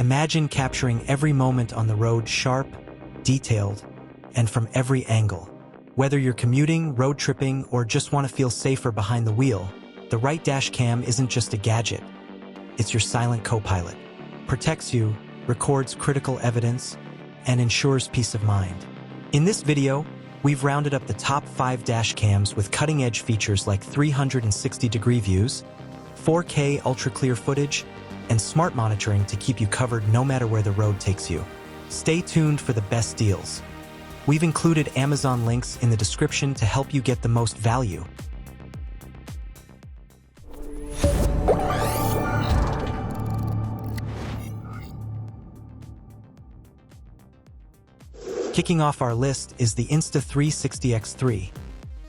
Imagine capturing every moment on the road sharp, detailed, and from every angle. Whether you're commuting, road tripping, or just want to feel safer behind the wheel, the right dash cam isn't just a gadget. It's your silent co-pilot. Protects you, records critical evidence, and ensures peace of mind. In this video, we've rounded up the top 5 dash cams with cutting-edge features like 360-degree views, 4K ultra-clear footage, and smart monitoring to keep you covered no matter where the road takes you. Stay tuned for the best deals. We've included Amazon links in the description to help you get the most value. Kicking off our list is the Insta360 X3,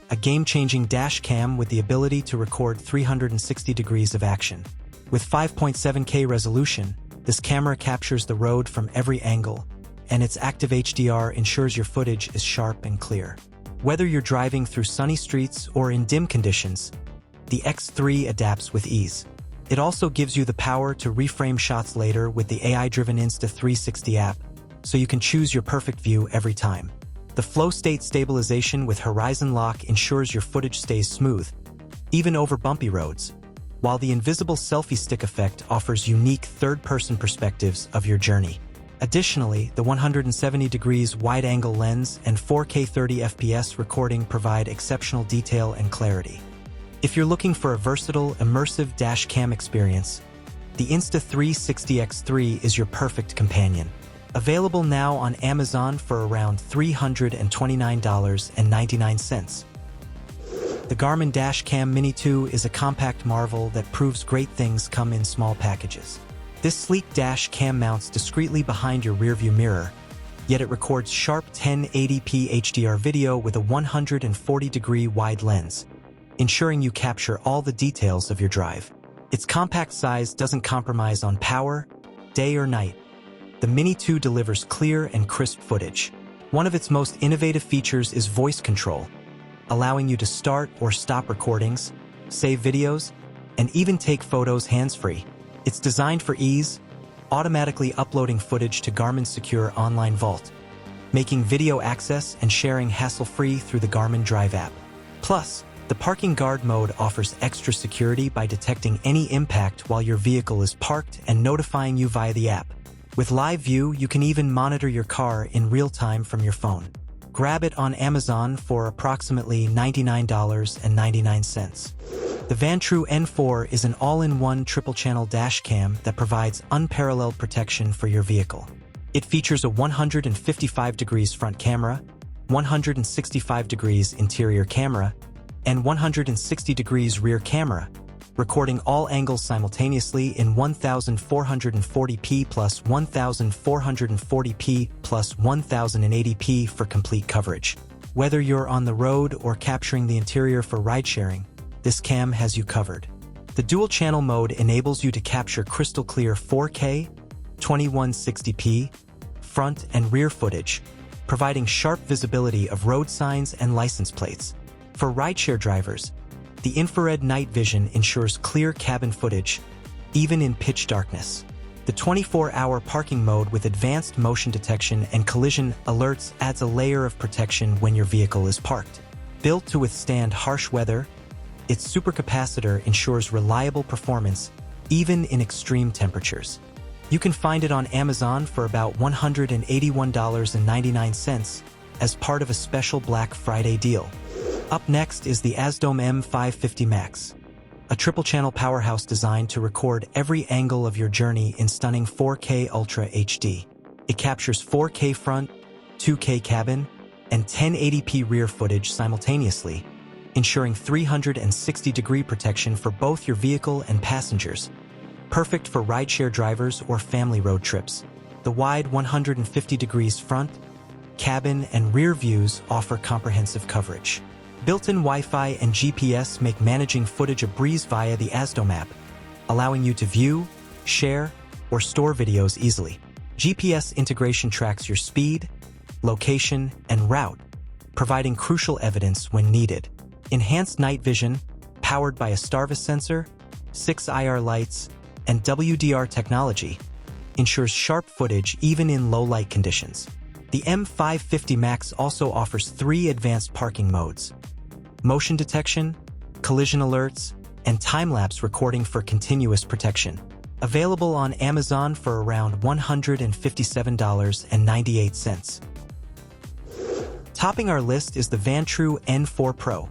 a game-changing dash cam with the ability to record 360 degrees of action. With 5.7K resolution, this camera captures the road from every angle, and its active HDR ensures your footage is sharp and clear. Whether you're driving through sunny streets or in dim conditions, the X3 adapts with ease. It also gives you the power to reframe shots later with the AI-driven Insta360 app, so you can choose your perfect view every time. The flow state stabilization with horizon lock ensures your footage stays smooth, even over bumpy roads, while the invisible selfie stick effect offers unique third-person perspectives of your journey. Additionally, the 170 degrees wide-angle lens and 4K 30 FPS recording provide exceptional detail and clarity. If you're looking for a versatile, immersive dash cam experience, the Insta360 X3 is your perfect companion. Available now on Amazon for around $329.99. The Garmin Dash Cam Mini 2 is a compact marvel that proves great things come in small packages. This sleek dash cam mounts discreetly behind your rearview mirror, yet it records sharp 1080p HDR video with a 140-degree wide lens, ensuring you capture all the details of your drive. Its compact size doesn't compromise on power, day or night. The Mini 2 delivers clear and crisp footage. One of its most innovative features is voice control, allowing you to start or stop recordings, save videos, and even take photos hands-free. It's designed for ease, automatically uploading footage to Garmin's secure online vault, making video access and sharing hassle-free through the Garmin Drive app. Plus, the parking guard mode offers extra security by detecting any impact while your vehicle is parked and notifying you via the app. With live view, you can even monitor your car in real time from your phone. Grab it on Amazon for approximately $99.99. The Vantrue N4 is an all-in-one triple-channel dash cam that provides unparalleled protection for your vehicle. It features a 155 degrees front camera, 165 degrees interior camera, and 160 degrees rear camera, recording all angles simultaneously in 1440p plus 1440p plus 1080p for complete coverage. Whether you're on the road or capturing the interior for ride-sharing, this cam has you covered. The dual-channel mode enables you to capture crystal-clear 4K, 2160p, front and rear footage, providing sharp visibility of road signs and license plates. For rideshare drivers, the infrared night vision ensures clear cabin footage, even in pitch darkness. The 24-hour parking mode with advanced motion detection and collision alerts adds a layer of protection when your vehicle is parked. Built to withstand harsh weather, its supercapacitor ensures reliable performance even in extreme temperatures. You can find it on Amazon for about $181.99 as part of a special Black Friday deal. Up next is the AZDOME M550 Max, a triple-channel powerhouse designed to record every angle of your journey in stunning 4K Ultra HD. It captures 4K front, 2K cabin, and 1080p rear footage simultaneously, ensuring 360-degree protection for both your vehicle and passengers. Perfect for rideshare drivers or family road trips. The wide 150 degrees front, cabin, and rear views offer comprehensive coverage. Built-in Wi-Fi and GPS make managing footage a breeze via the AZDOME app, allowing you to view, share, or store videos easily. GPS integration tracks your speed, location, and route, providing crucial evidence when needed. Enhanced night vision, powered by a Starvis sensor, 6 IR lights, and WDR technology, ensures sharp footage even in low-light conditions. The M550 Max also offers 3 advanced parking modes: motion detection, collision alerts, and time-lapse recording for continuous protection. Available on Amazon for around $157.98. Topping our list is the Vantrue N4 Pro,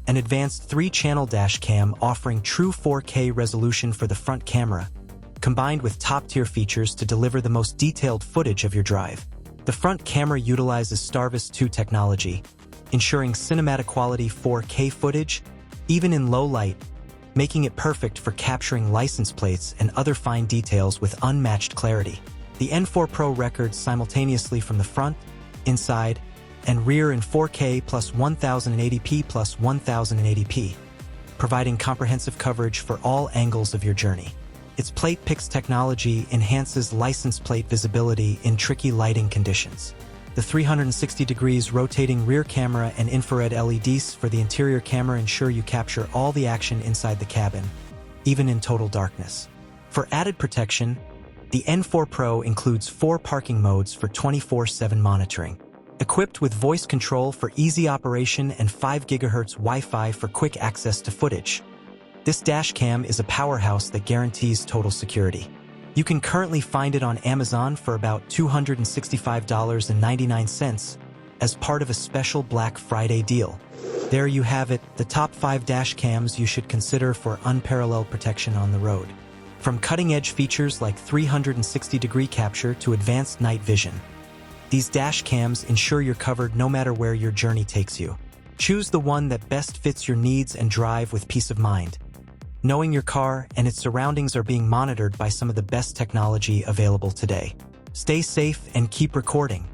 an advanced 3-channel dash cam offering true 4K resolution for the front camera, combined with top-tier features to deliver the most detailed footage of your drive. The front camera utilizes Starvis 2 technology, ensuring cinematic quality 4K footage, even in low light, making it perfect for capturing license plates and other fine details with unmatched clarity. The N4 Pro records simultaneously from the front, inside, and rear in 4K plus 1080p plus 1080p, providing comprehensive coverage for all angles of your journey. Its Plate Pix technology enhances license plate visibility in tricky lighting conditions. The 360 degrees rotating rear camera and infrared LEDs for the interior camera ensure you capture all the action inside the cabin, even in total darkness. For added protection, the N4 Pro includes 4 parking modes for 24/7 monitoring. Equipped with voice control for easy operation and 5 GHz Wi-Fi for quick access to footage, this dash cam is a powerhouse that guarantees total security. You can currently find it on Amazon for about $265.99 as part of a special Black Friday deal. There you have it, the top 5 dash cams you should consider for unparalleled protection on the road. From cutting-edge features like 360-degree capture to advanced night vision, these dash cams ensure you're covered no matter where your journey takes you. Choose the one that best fits your needs and drive with peace of mind, knowing your car and its surroundings are being monitored by some of the best technology available today. Stay safe and keep recording.